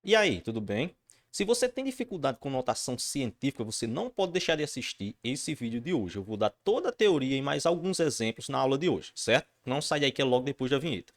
E aí, tudo bem? Se você tem dificuldade com notação científica, você não pode deixar de assistir esse vídeo de hoje. Eu vou dar toda a teoria e mais alguns exemplos na aula de hoje, certo? Não sai daí que é logo depois da vinheta.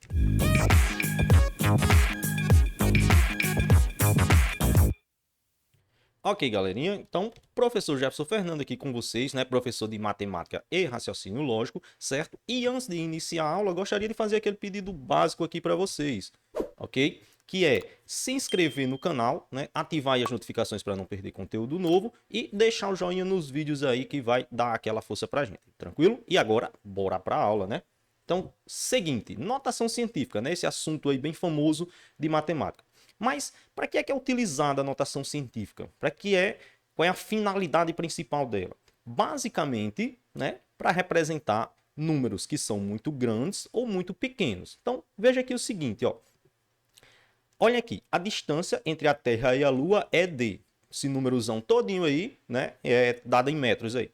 Ok, galerinha. Então, professor Jefferson Fernando aqui com vocês, né? Professor de matemática e raciocínio lógico, certo? E antes de iniciar a aula, eu gostaria de fazer aquele pedido básico aqui para vocês, ok? Que é se inscrever no canal, né? Ativar aí as notificações para não perder conteúdo novo e deixar o joinha nos vídeos aí que vai dar aquela força pra gente, tranquilo? E agora, bora pra aula, né? Então, seguinte, notação científica, né? Esse assunto aí bem famoso de matemática. Mas para que é utilizada a notação científica? Qual é a finalidade principal dela? Basicamente, né, para representar números que são muito grandes ou muito pequenos. Então, veja aqui o seguinte, ó. Olha aqui, a distância entre a Terra e a Lua é d. Esse númerozão todinho aí, né, é dado em metros aí.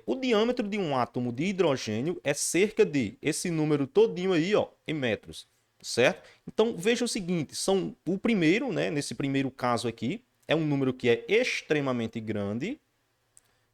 O diâmetro de um átomo de hidrogênio é cerca de esse número todinho aí, ó, em metros, certo? Então veja o seguinte, são o primeiro, né, nesse primeiro caso aqui, é um número que é extremamente grande,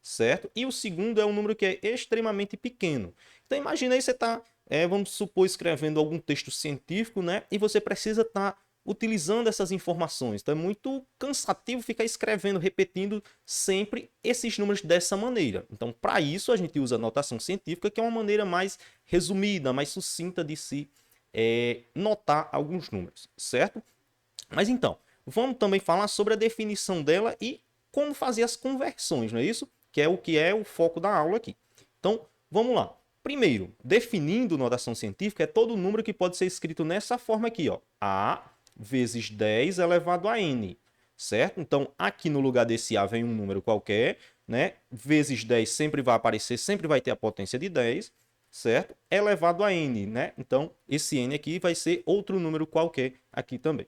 certo? E o segundo é um número que é extremamente pequeno. Então imagina aí você está, vamos supor, escrevendo algum texto científico, né? E você precisa estar utilizando essas informações. Então é muito cansativo ficar escrevendo, repetindo sempre esses números dessa maneira. Então, para isso, a gente usa a notação científica, que é uma maneira mais resumida, mais sucinta de se notar alguns números, certo? Mas então, vamos também falar sobre a definição dela e como fazer as conversões, não é isso? Que é o foco da aula aqui. Então, vamos lá. Primeiro, definindo notação científica, é todo número que pode ser escrito nessa forma aqui, ó. A vezes 10 elevado a n, certo? Então, aqui no lugar desse A vem um número qualquer, né? Vezes 10 sempre vai aparecer, sempre vai ter a potência de 10, certo? Elevado a n, né? Então, esse n aqui vai ser outro número qualquer aqui também.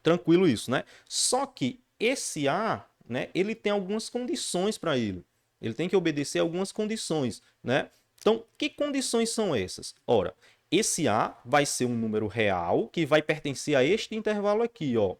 Tranquilo isso, né? Só que esse A, né, ele tem algumas condições para ele. Ele tem que obedecer algumas condições, né? Então, que condições são essas? Ora, esse A vai ser um número real que vai pertencer a este intervalo aqui, ó.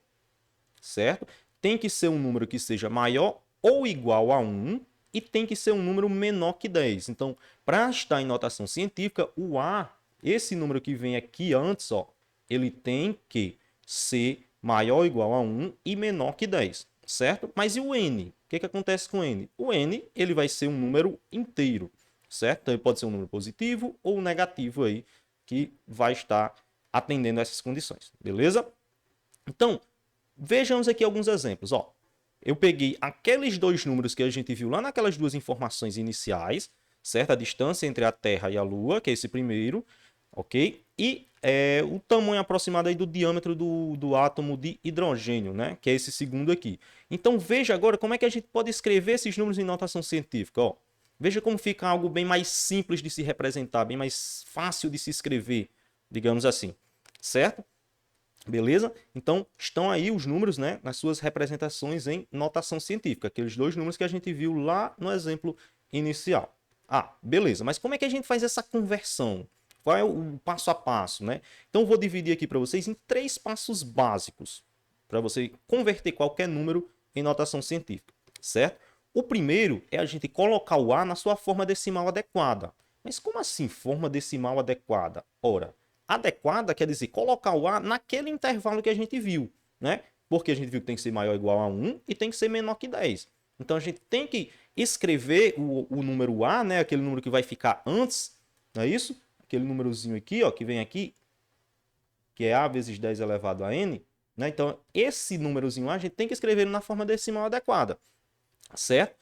Certo? Tem que ser um número que seja maior ou igual a 1 e tem que ser um número menor que 10. Então, para estar em notação científica, o A, esse número que vem aqui antes, ó, ele tem que ser maior ou igual a 1 e menor que 10, certo? Mas e o N? O que acontece com o N? O N ele vai ser um número inteiro, certo? Então ele pode ser um número positivo ou negativo aí, que vai estar atendendo a essas condições, beleza? Então, vejamos aqui alguns exemplos. Ó, eu peguei aqueles dois números que a gente viu lá naquelas duas informações iniciais, certo? A distância entre a Terra e a Lua, que é esse primeiro, ok? E o tamanho aproximado aí do diâmetro do átomo de hidrogênio, né? Que é esse segundo aqui. Então veja agora como é que a gente pode escrever esses números em notação científica. Ó, veja como fica algo bem mais simples de se representar, bem mais fácil de se escrever, digamos assim, certo? Beleza? Então, estão aí os números, né, nas suas representações em notação científica, aqueles dois números que a gente viu lá no exemplo inicial. Ah, beleza, mas como é que a gente faz essa conversão? Qual é o passo a passo, né? Então, eu vou dividir aqui para vocês em três passos básicos para você converter qualquer número em notação científica, certo? O primeiro é a gente colocar o A na sua forma decimal adequada. Mas como assim forma decimal adequada? Ora, adequada quer dizer colocar o A naquele intervalo que a gente viu, né? Porque a gente viu que tem que ser maior ou igual a 1 e tem que ser menor que 10. Então a gente tem que escrever o número A, né? Aquele número que vai ficar antes, não é isso? Aquele númerozinho aqui, ó, que vem aqui, que é A vezes 10 elevado a N, né? Então esse númerozinho A a gente tem que escrever na forma decimal adequada, certo?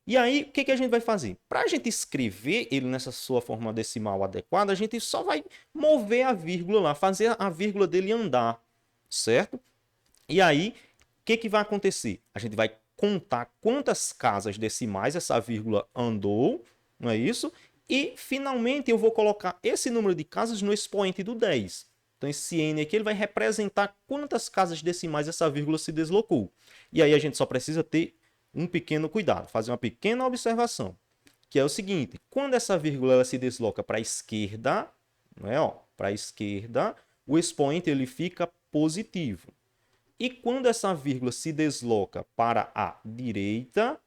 E aí, o que a gente vai fazer? Para a gente escrever ele nessa sua forma decimal adequada, a gente só vai mover a vírgula lá, fazer a vírgula dele andar, certo? E aí, o que vai acontecer? A gente vai contar quantas casas decimais essa vírgula andou, não é isso? E, finalmente, eu vou colocar esse número de casas no expoente do 10. Então, esse n aqui ele vai representar quantas casas decimais essa vírgula se deslocou. E aí, a gente só precisa ter um pequeno cuidado, fazer uma pequena observação, que é o seguinte: quando essa vírgula ela se desloca para a esquerda, não é, ó, para a esquerda, o expoente ele fica positivo. E quando essa vírgula se desloca para a direita,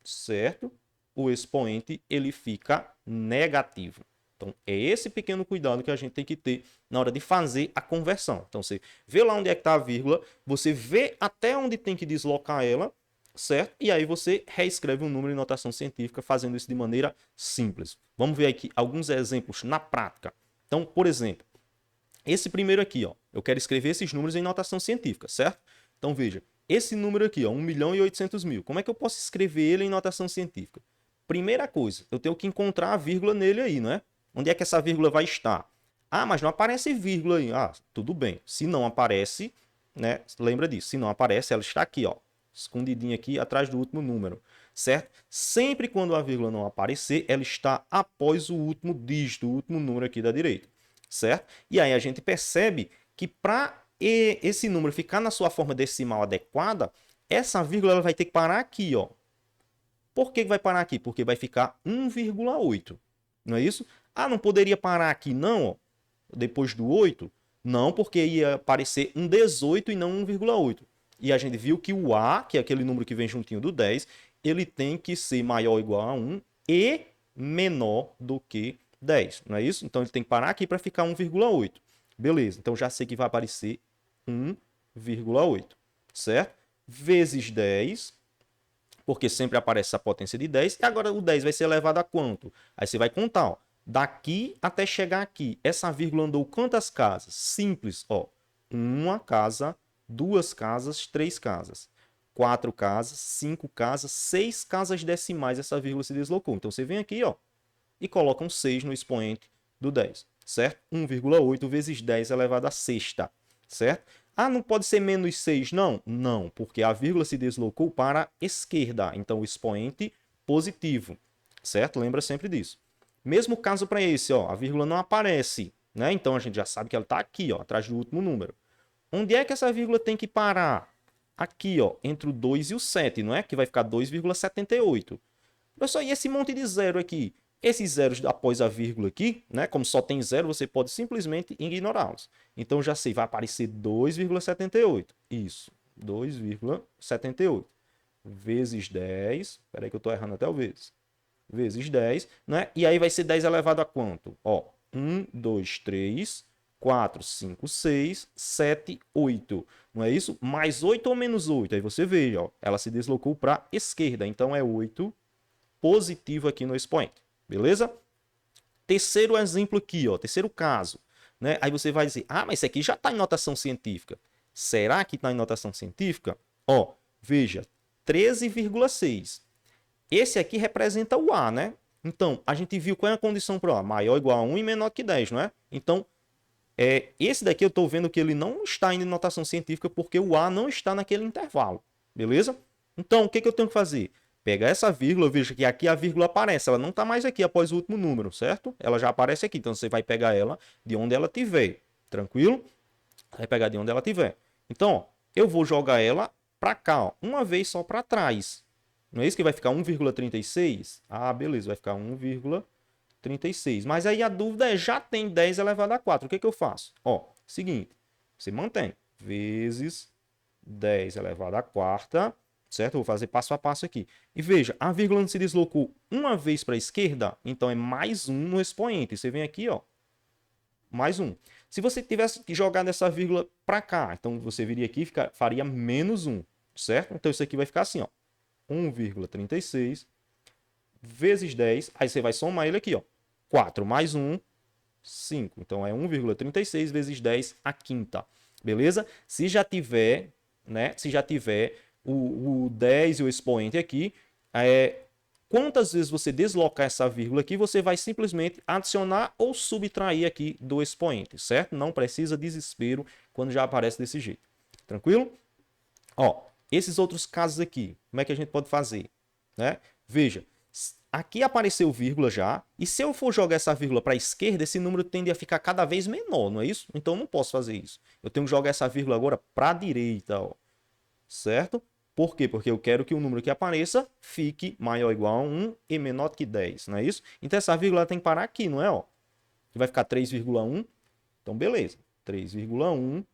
certo? O expoente ele fica negativo. Então, é esse pequeno cuidado que a gente tem que ter na hora de fazer a conversão. Então, você vê lá onde é que está a vírgula, você vê até onde tem que deslocar ela, certo? E aí você reescreve um número em notação científica fazendo isso de maneira simples. Vamos ver aqui alguns exemplos na prática. Então, por exemplo, esse primeiro aqui, ó, eu quero escrever esses números em notação científica, certo? Então, veja, esse número aqui, ó, 1.800.000, como é que eu posso escrever ele em notação científica? Primeira coisa, eu tenho que encontrar a vírgula nele aí, não é? Onde é que essa vírgula vai estar? Ah, mas não aparece vírgula aí. Ah, tudo bem. Se não aparece, né? Lembra disso. Se não aparece, ela está aqui, ó, escondidinha aqui atrás do último número, certo? Sempre quando a vírgula não aparecer, ela está após o último dígito, o último número aqui da direita, certo? E aí a gente percebe que para esse número ficar na sua forma decimal adequada, essa vírgula ela vai ter que parar aqui, ó. Por que vai parar aqui? Porque vai ficar 1,8. Não é isso? Ah, não poderia parar aqui não, ó, depois do 8? Não, porque ia aparecer um 18 e não 1,8. E a gente viu que o A, que é aquele número que vem juntinho do 10, ele tem que ser maior ou igual a 1 e menor do que 10. Não é isso? Então ele tem que parar aqui para ficar 1,8. Beleza, então já sei que vai aparecer 1,8, certo? Vezes 10, porque sempre aparece essa potência de 10, e agora o 10 vai ser elevado a quanto? Aí você vai contar, ó, daqui até chegar aqui, essa vírgula andou quantas casas? Simples, ó, uma casa, duas casas, três casas, quatro casas, cinco casas, seis casas decimais essa vírgula se deslocou. Então você vem aqui, ó, e coloca um 6 no expoente do 10, certo? 1,8 vezes 10 elevado a sexta, certo? Ah, não pode ser menos 6, não? Não, porque a vírgula se deslocou para a esquerda, então o expoente positivo, certo? Lembra sempre disso. Mesmo caso para esse, ó, a vírgula não aparece, né? Então a gente já sabe que ela está aqui, ó, atrás do último número. Onde é que essa vírgula tem que parar? Aqui, ó, entre o 2 e o 7, não é? Que vai ficar 2,78. Professor, e esse monte de zero aqui? Esses zeros após a vírgula aqui, né? Como só tem zero, você pode simplesmente ignorá-los. Então já sei, vai aparecer 2,78. Isso, 2,78 vezes 10. Espera aí que eu estou errando até o vezes. Vezes 10, né? E aí vai ser 10 elevado a quanto? Ó, 1, 2, 3, 4, 5, 6, 7, 8. Não é isso? Mais 8 ou menos 8? Aí você vê, ó, ela se deslocou para a esquerda. Então é 8 positivo aqui no expoente. Beleza? Terceiro exemplo aqui, ó, terceiro caso, né? Aí você vai dizer, ah, mas isso aqui já está em notação científica. Será que está em notação científica? Ó, veja, 13,6. Esse aqui representa o A, né? Então, a gente viu qual é a condição para o A, maior ou igual a 1 e menor que 10, não é? Então, esse daqui eu estou vendo que ele não está em notação científica porque o A não está naquele intervalo, beleza? Então, o que eu tenho que fazer? Pega essa vírgula, veja que aqui a vírgula aparece, ela não está mais aqui após o último número, certo? Ela já aparece aqui, então você vai pegar ela de onde ela tiver, tranquilo? Vai pegar de onde ela tiver. Então, ó, eu vou jogar ela para cá, ó, uma vez só para trás. Não é isso que vai ficar 1,36? Ah, beleza, vai ficar 1,36. Mas aí a dúvida é, já tem 10 elevado a 4, o que eu faço? Ó, seguinte, você mantém, vezes 10 elevado a quarta, certo? Eu vou fazer passo a passo aqui. E veja, a vírgula não se deslocou uma vez para a esquerda, então é mais 1 no expoente. Você vem aqui, ó, mais 1. Se você tivesse jogado essa vírgula para cá, então você viria aqui e faria menos 1, certo? Então isso aqui vai ficar assim, ó, 1,36 vezes 10, aí você vai somar ele aqui, ó, 4 mais 1, 5. Então é 1,36 vezes 10 a quinta, beleza? Se já tiver, né, se já tiver o 10 e o expoente aqui, quantas vezes você deslocar essa vírgula aqui, você vai simplesmente adicionar ou subtrair aqui do expoente, certo? Não precisa desespero quando já aparece desse jeito. Tranquilo? Ó, esses outros casos aqui, como é que a gente pode fazer? Né? Veja, aqui apareceu vírgula já, e se eu for jogar essa vírgula para a esquerda, esse número tende a ficar cada vez menor, não é isso? Então eu não posso fazer isso. Eu tenho que jogar essa vírgula agora para a direita, ó, certo? Por quê? Porque eu quero que o número que apareça fique maior ou igual a 1 e menor que 10, não é isso? Então essa vírgula tem que parar aqui, não é? Ó? Vai ficar 3,1. Então beleza, 3,1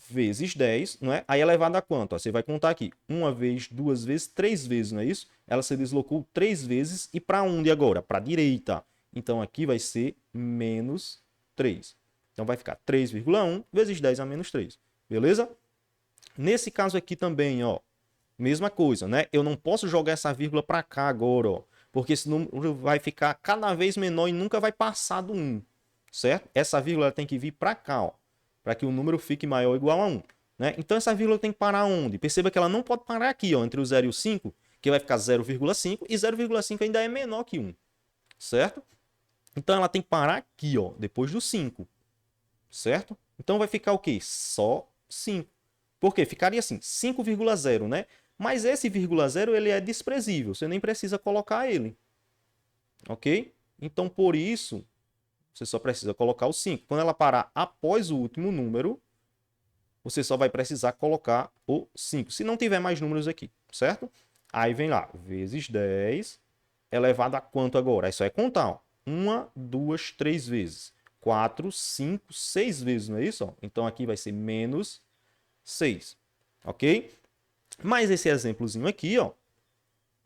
vezes 10, não é? Aí elevado a quanto? Ó, você vai contar aqui. Uma vez, duas vezes, três vezes, não é isso? Ela se deslocou três vezes. E para onde agora? Para a direita. Então aqui vai ser menos 3. Então vai ficar 3,1 vezes 10 a menos 3. Beleza? Nesse caso aqui também, ó, mesma coisa, né? Eu não posso jogar essa vírgula para cá agora, ó, porque esse número vai ficar cada vez menor e nunca vai passar do 1, certo? Essa vírgula tem que vir para cá, ó, para que o número fique maior ou igual a 1, né? Então essa vírgula tem que parar onde? Perceba que ela não pode parar aqui, ó, entre o 0 e o 5, que vai ficar 0,5 e 0,5 ainda é menor que 1, certo? Então ela tem que parar aqui, ó, depois do 5, certo? Então vai ficar o quê? Só 5. Por quê? Ficaria assim, 5,0, né? Mas esse vírgula 0 ele é desprezível, você nem precisa colocar ele. Ok? Então, por isso, você só precisa colocar o 5. Quando ela parar após o último número, você só vai precisar colocar o 5. Se não tiver mais números aqui, certo? Aí vem lá, vezes 10 elevado a quanto agora? Aí só é contar, ó. 1, 2, 3 vezes. 4, 5, 6 vezes, não é isso? Ó? Então aqui vai ser menos 6, ok? Mas esse exemplozinho aqui, ó,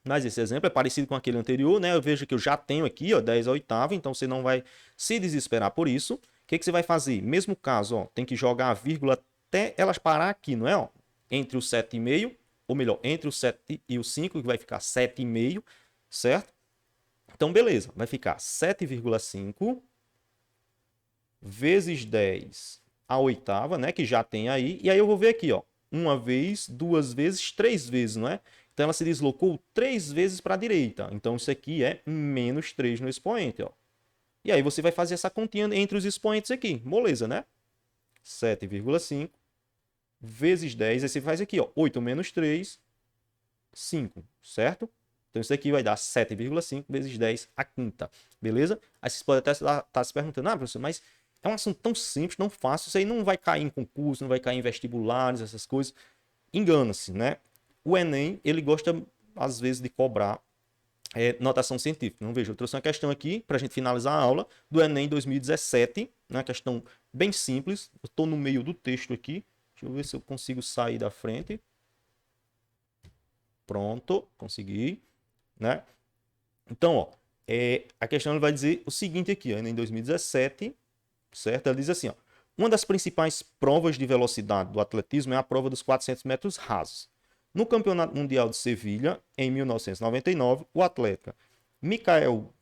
mas esse exemplo é parecido com aquele anterior, né? Eu vejo que eu já tenho aqui, ó, 10 a oitava, então você não vai se desesperar por isso. O que você vai fazer? Mesmo caso, ó, tem que jogar a vírgula até elas parar aqui, não é? Ó, entre o 7,5, ou melhor, entre o 7 e o 5, que vai ficar 7,5, certo? Então, beleza, vai ficar 7,5 vezes 10 a oitava, né? Que já tem aí. E aí eu vou ver aqui, ó. Uma vez, duas vezes, três vezes, não é? Então ela se deslocou três vezes para a direita. Então isso aqui é menos 3 no expoente, ó. E aí você vai fazer essa continha entre os expoentes aqui. Moleza, né? 7,5 vezes 10. Aí você faz aqui, ó. 8 menos 3, 5, certo? Então isso aqui vai dar 7,5 vezes 10 a quinta. Beleza? Aí vocês podem até estar se perguntando, ah, professor, mas é um assunto tão simples, tão fácil, isso aí não vai cair em concurso, não vai cair em vestibulares, essas coisas. Engana-se, né? O Enem, ele gosta, às vezes, de cobrar notação científica. Não vejo, eu trouxe uma questão aqui, para a gente finalizar a aula, do Enem 2017, uma questão bem simples. Eu estou no meio do texto aqui. Deixa eu ver se eu consigo sair da frente. Pronto, consegui, né? Então, ó, a questão vai dizer o seguinte aqui, ó, Enem 2017, certo? Ela diz assim, ó, uma das principais provas de velocidade do atletismo é a prova dos 400 metros rasos. No Campeonato Mundial de Sevilha, em 1999, o atleta Michael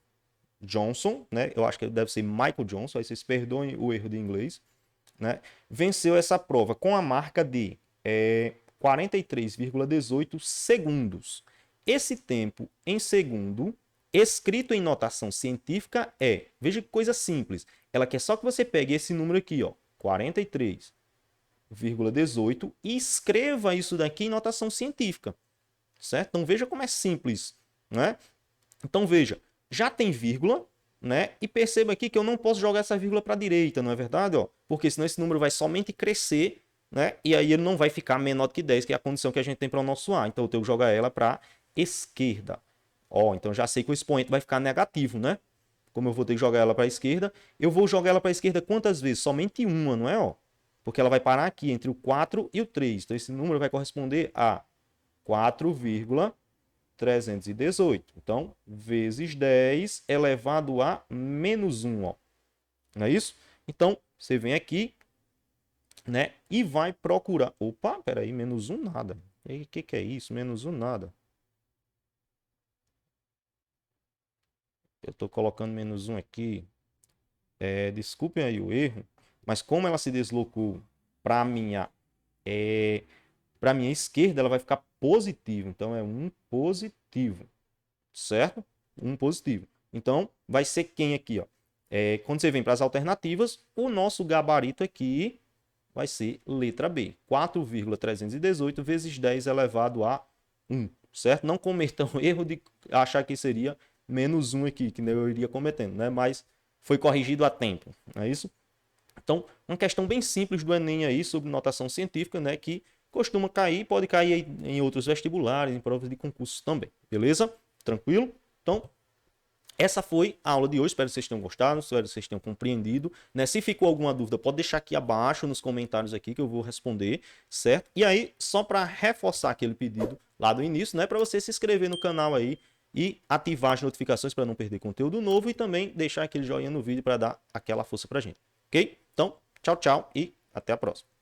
Johnson, né, eu acho que deve ser Michael Johnson, aí vocês perdoem o erro de inglês, né, venceu essa prova com a marca de 43,18 segundos. Esse tempo em segundo, escrito em notação científica, veja que coisa simples, ela quer só que você pegue esse número aqui, ó, 43,18 e escreva isso daqui em notação científica, certo? Então veja como é simples, né? Então veja, já tem vírgula, né? E perceba aqui que eu não posso jogar essa vírgula para a direita, não é verdade? Ó? Porque senão esse número vai somente crescer, né? E aí ele não vai ficar menor do que 10, que é a condição que a gente tem para o nosso A. Então eu tenho que jogar ela para a esquerda. Ó, então já sei que o expoente vai ficar negativo, né? Como eu vou ter que jogar ela para a esquerda, eu vou jogar ela para a esquerda quantas vezes? Somente uma, não é? Ó? Porque ela vai parar aqui entre o 4 e o 3. Então esse número vai corresponder a 4,318. Então, vezes 10 elevado a menos 1. Ó. Não é isso? Então, você vem aqui, né? E vai procurar. Opa, peraí, menos 1 nada. O que é isso? Menos 1 nada. Eu estou colocando menos 1 aqui. Desculpem aí o erro. Mas como ela se deslocou para a minha esquerda, ela vai ficar positivo. Então, é um positivo. Certo? Um positivo. Então, vai ser quem aqui, ó? Quando você vem para as alternativas, o nosso gabarito aqui vai ser letra B. 4,318 vezes 10 elevado a 1. Certo? Não cometam o erro de achar que seria menos 1 aqui, que eu iria cometendo, né? Mas foi corrigido a tempo. Não é isso? Então, uma questão bem simples do Enem aí sobre notação científica, né? Que costuma cair, pode cair em outros vestibulares, em provas de concurso também. Beleza? Tranquilo? Então, Essa foi a aula de hoje, espero que vocês tenham gostado, espero que vocês tenham compreendido, né? Se ficou alguma dúvida, pode deixar aqui abaixo nos comentários aqui que eu vou responder, certo? E aí, só para reforçar aquele pedido lá do início, né? Para você se inscrever no canal aí e ativar as notificações para não perder conteúdo novo e também deixar aquele joinha no vídeo para dar aquela força pra gente, ok? Então, tchau, tchau e até a próxima.